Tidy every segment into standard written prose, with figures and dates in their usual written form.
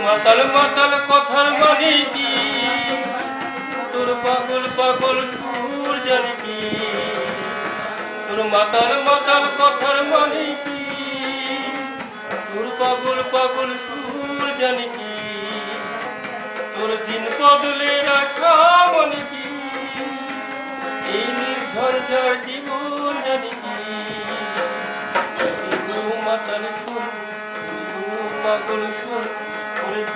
মাতাল মাতাল কথার মানে কি, তোর পাগল পাগল সুর জানি কি, তোর মাতাল মাতাল কথার মানে কি, তোর পাগল পাগল সুর জানি কি, তোর দিন বদলের আশা মানে কি, এই নির্ঝঞ্ঝার জীবন জানি কি, মাতাল সুর পাগল সুর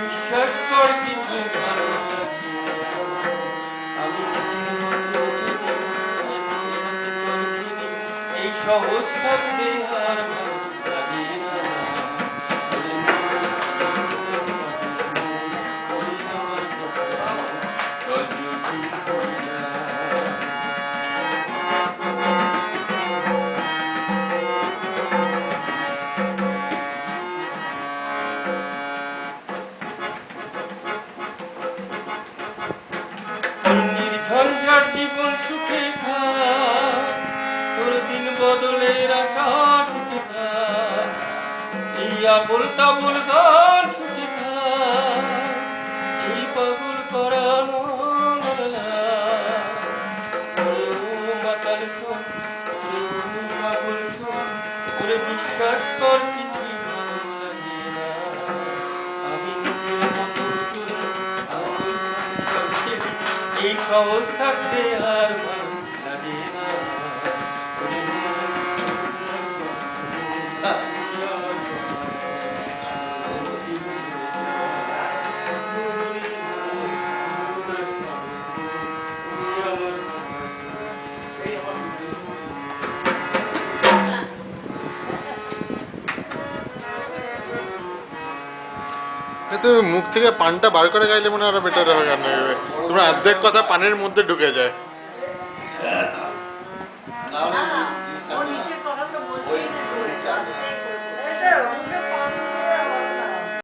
বিশ্বাস কর কিছু ভালো লাগে। আমি এই সহজ থাকতে আর ভালো লাগে না। নির্ঝঞ্ঝাট জীবন সুখে থাক, তোর দিন বদলের আশা সুখে থাক, এই আবল তাবল গান সুখে থাক, এই পাগল করানো মাতাল শোন, পাগল শোন, ওরে বিশ্বাস কর কিছু ভালো লাগে না। আমি নিজের মতো এই সহজ থাকতে আর ভালো লাগে না। তুমি মুখ থেকে পানটা বার করে গাইলে মনে হয় আরো বেটার হবে। তোমরা অর্ধেক কথা পানের মধ্যে ঢুকে যায়।